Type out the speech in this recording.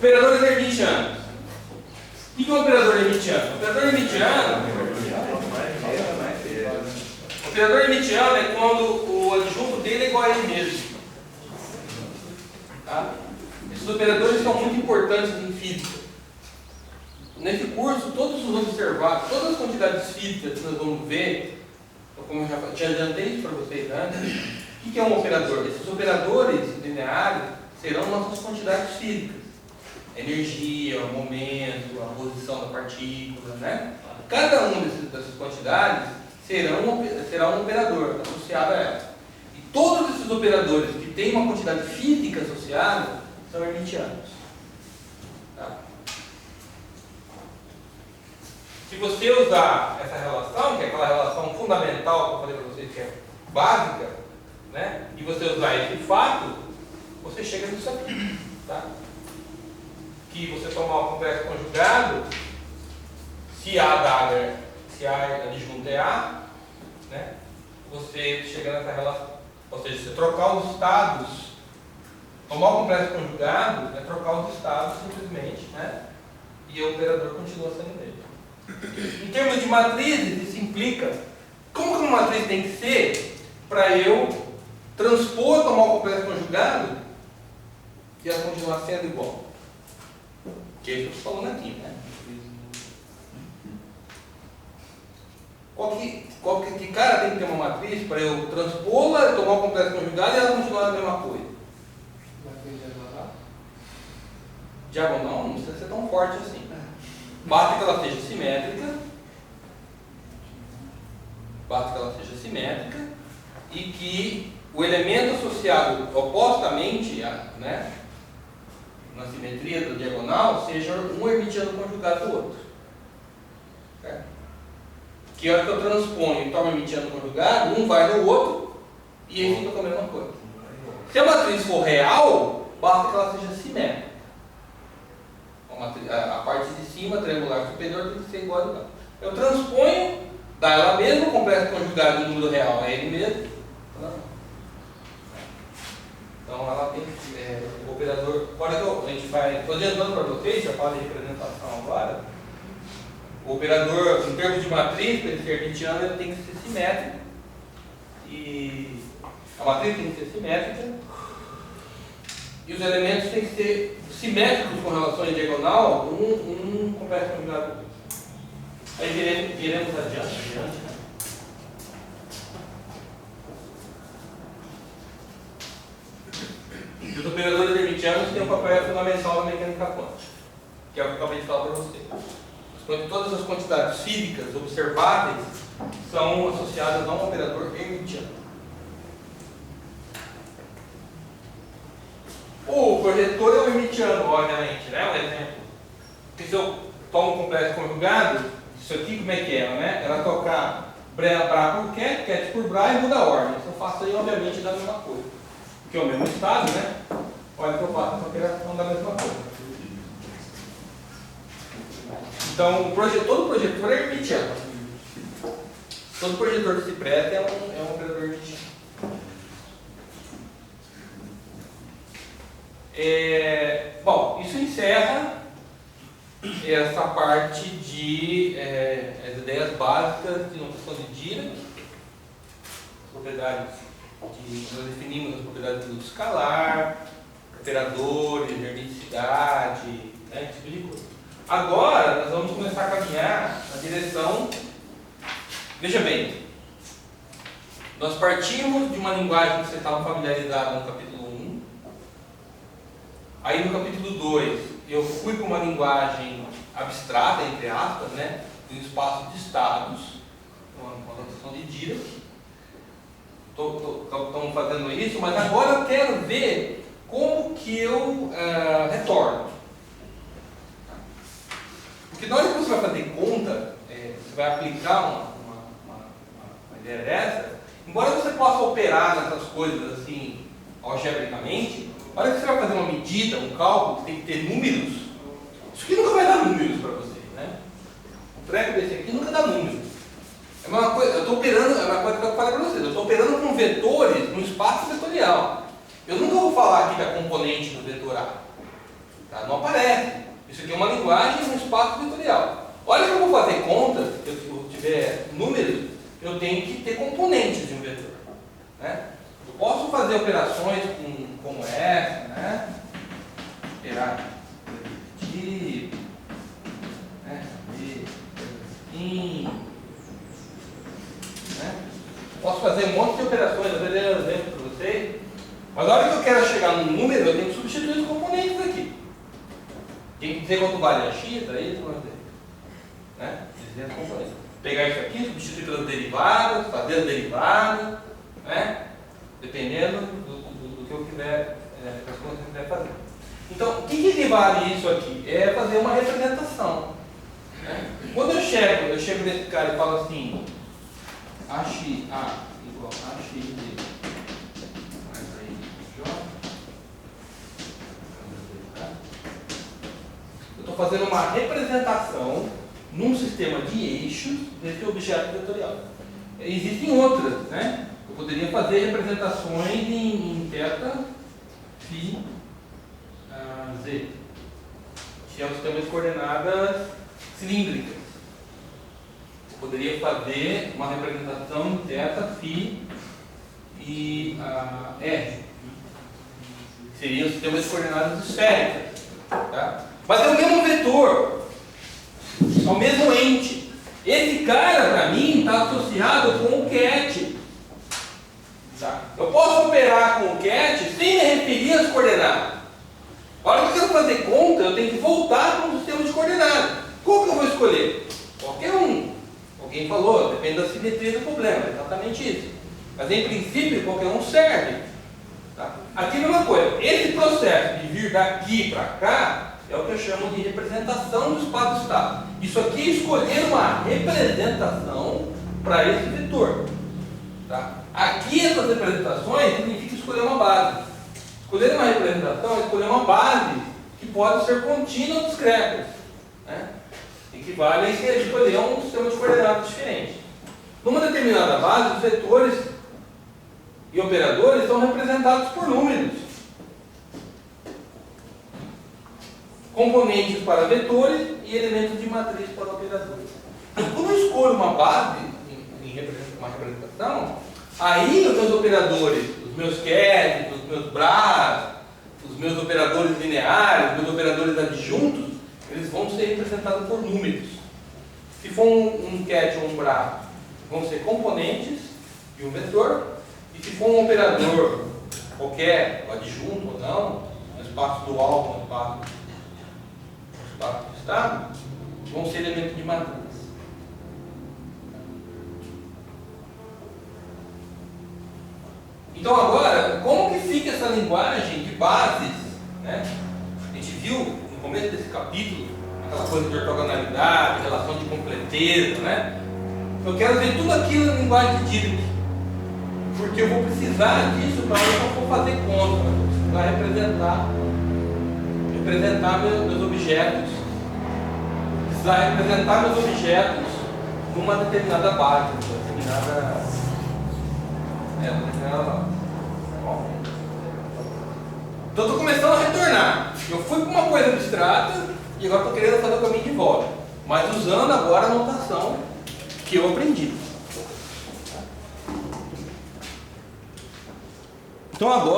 Operadores hermitianos. O que é um operador hermitiano? Operador hermitiano é quando o adjunto dele é igual a ele mesmo. Tá? Esses operadores são muito importantes em física. Nesse curso, todos os observados, todas as quantidades físicas que nós vamos ver, como eu já te adiantei isso para vocês antes, o que é um operador? Esses operadores lineares serão nossas quantidades físicas. Energia, o momento, a posição da partícula, né? Cada uma dessas quantidades será um operador associado a ela. E todos esses operadores que têm uma quantidade física associada são hermitianos. Tá? Se você usar essa relação, que é aquela relação fundamental que eu falei para vocês que é básica, né? E você usar esse fato, você chega nisso aqui. Tá? Que você tomar um complexo conjugado, se A adjunto é A, né? Você chega nessa relação. Ou seja, você trocar os estados, tomar um complexo conjugado é trocar os estados simplesmente, né? E o operador continua sendo dele. Em termos de matrizes, isso implica como que uma matriz tem que ser para eu transpor, tomar um complexo conjugado e ela continuar sendo igual. Que é isso que eu estou falando aqui, né? Que cara tem que ter uma matriz para eu transpô-la, tomar um complexo conjugado e ela continuar a mesma coisa? Matriz diagonal? Diagonal não precisa ser tão forte assim. Basta que ela seja simétrica e que o elemento associado opostamente, né, na simetria da diagonal, seja um hermitiano conjugado do outro. Certo? Que a hora que eu transponho e tomo hermitiano conjugado, um vai no outro e aí fica com a mesma coisa. Se a matriz for real, basta que ela seja simétrica. A parte de cima, triangular superior, tem que ser igual a igual. Eu transponho, dá ela mesma, o complexo conjugado do número real é ele mesmo. Então ela tem o operador. Agora que a gente vai. Estou adiantando para vocês, já falo de representação agora. O operador, em termos de matriz, para ele ser hermitiano, ele tem que ser simétrico. E a matriz tem que ser simétrica. E os elementos têm que ser simétricos com relação à diagonal, um complexo conjugado. Aí viremos adiante, né? E os operadores hermitianos têm um papel fundamental na mecânica quântica, que é o que eu acabei de falar para vocês. Todas as quantidades físicas observáveis são associadas a um operador hermitiano. O projetor é o hermitiano, obviamente, né? Um exemplo. Porque se eu tomo um complexo conjugado, isso aqui como é que é, né? Ela tocar Bra por Cat, Cat por Bra e muda a ordem. Se eu faço aí, obviamente, dá a mesma coisa. Porque é o mesmo estado, né? Olha o que eu faço essa operação da mesma coisa. Então, todo projetor é hermitiano. Todo projetor que se presta é um operador hermitiano. Bom, isso encerra essa parte de as ideias básicas de notação de Dirac, as propriedades nós definimos as propriedades do grupo escalar, operadores, hermiticidade, né, tipo de coisa. Agora nós vamos começar a caminhar na direção. Veja bem, nós partimos de uma linguagem que você estava familiarizado no capítulo 1. Aí no capítulo 2 eu fui para uma linguagem abstrata, entre aspas, né, de um espaço de estados, uma notação de Dirac. Estamos fazendo isso, mas agora eu quero ver como que eu retorno. Porque na hora que você vai fazer conta, você vai aplicar uma ideia dessa, embora você possa operar nessas coisas assim, algebricamente, na hora que você vai fazer uma medida, um cálculo, que tem que ter números, isso aqui nunca vai dar números para você, né? Um treco desse aqui nunca dá números. É uma coisa, eu estou operando, é uma coisa que eu falei para vocês, eu estou operando com vetores no espaço vetorial. Eu nunca vou falar aqui da componente do vetor A. Tá? Não aparece. Isso aqui é uma linguagem, um espaço vetorial. Olha que eu vou fazer contas, se eu tiver números, eu tenho que ter componentes de um vetor. Né? Eu posso fazer operações como essa, né? Operar de, né? Né? Posso fazer um monte de operações, eu vou dar um exemplo para vocês. Mas na hora que eu quero chegar num número, eu tenho que substituir os componentes aqui. Tem que dizer quanto vale a x, aí vamos ver. Né? Dizer os componentes. Pegar isso aqui, substituir pelas derivadas, fazer as derivadas, né? Dependendo do que eu quiser, das coisas que eu quiser fazer. Então, o que equivale isso aqui? É fazer uma representação. Né? Quando eu chego nesse cara e falo assim, AX igual a AX de mais aí J. Eu estou fazendo uma representação num sistema de eixos desse objeto vetorial. Existem outras, né? Eu poderia fazer representações em θ, φ, z, que é o sistema de coordenadas cilíndricas. Eu poderia fazer uma representação em θ, φ e r, que seria o sistema de coordenadas esféricas. Tá? Mas é o mesmo vetor, é o mesmo ente. Esse cara, para mim, está associado com o ket. Tá? Eu posso operar com o ket sem me referir às coordenadas. A hora que eu quero fazer conta, eu tenho que voltar para um sistema de coordenadas. Qual que eu vou escolher? Qualquer um. Alguém falou, depende da simetria do problema, é exatamente isso. Mas em princípio, qualquer um serve. Tá? Aqui é a mesma coisa. Esse processo de vir daqui para cá é o que eu chamo de representação do espaço-estado. Isso aqui é escolher uma representação para esse vetor. Tá? Aqui essas representações significa escolher uma base. Escolher uma representação é escolher uma base que pode ser contínua ou discreta. Né? Equivale a escolher um sistema de coordenadas diferente. Numa determinada base, os vetores e operadores são representados por números. Componentes para vetores e elementos de matriz para operadores. Então, quando eu escolho uma base uma representação, aí os meus operadores, os meus quetes, os meus bras, os meus operadores lineares, os meus operadores adjuntos, eles vão ser representados por números. Se for um ket ou um bra, vão ser componentes de um vetor. E se for um operador qualquer, adjunto ou não, no espaço dual, no espaço do estado, vão ser elementos de matriz. Então agora, como que fica essa linguagem de bases? Né? A gente viu no começo desse capítulo aquela coisa de ortogonalidade, relação de completeza, né? Eu quero ver tudo aquilo na linguagem de Dirichlet, porque eu vou precisar disso para eu não for fazer conta, para representar meus objetos, precisar representar meus objetos numa determinada base, determinada base. Então estou começando a retornar. Eu fui para uma coisa abstrata e agora estou querendo fazer o caminho de volta, mas usando agora a notação que eu aprendi. Então agora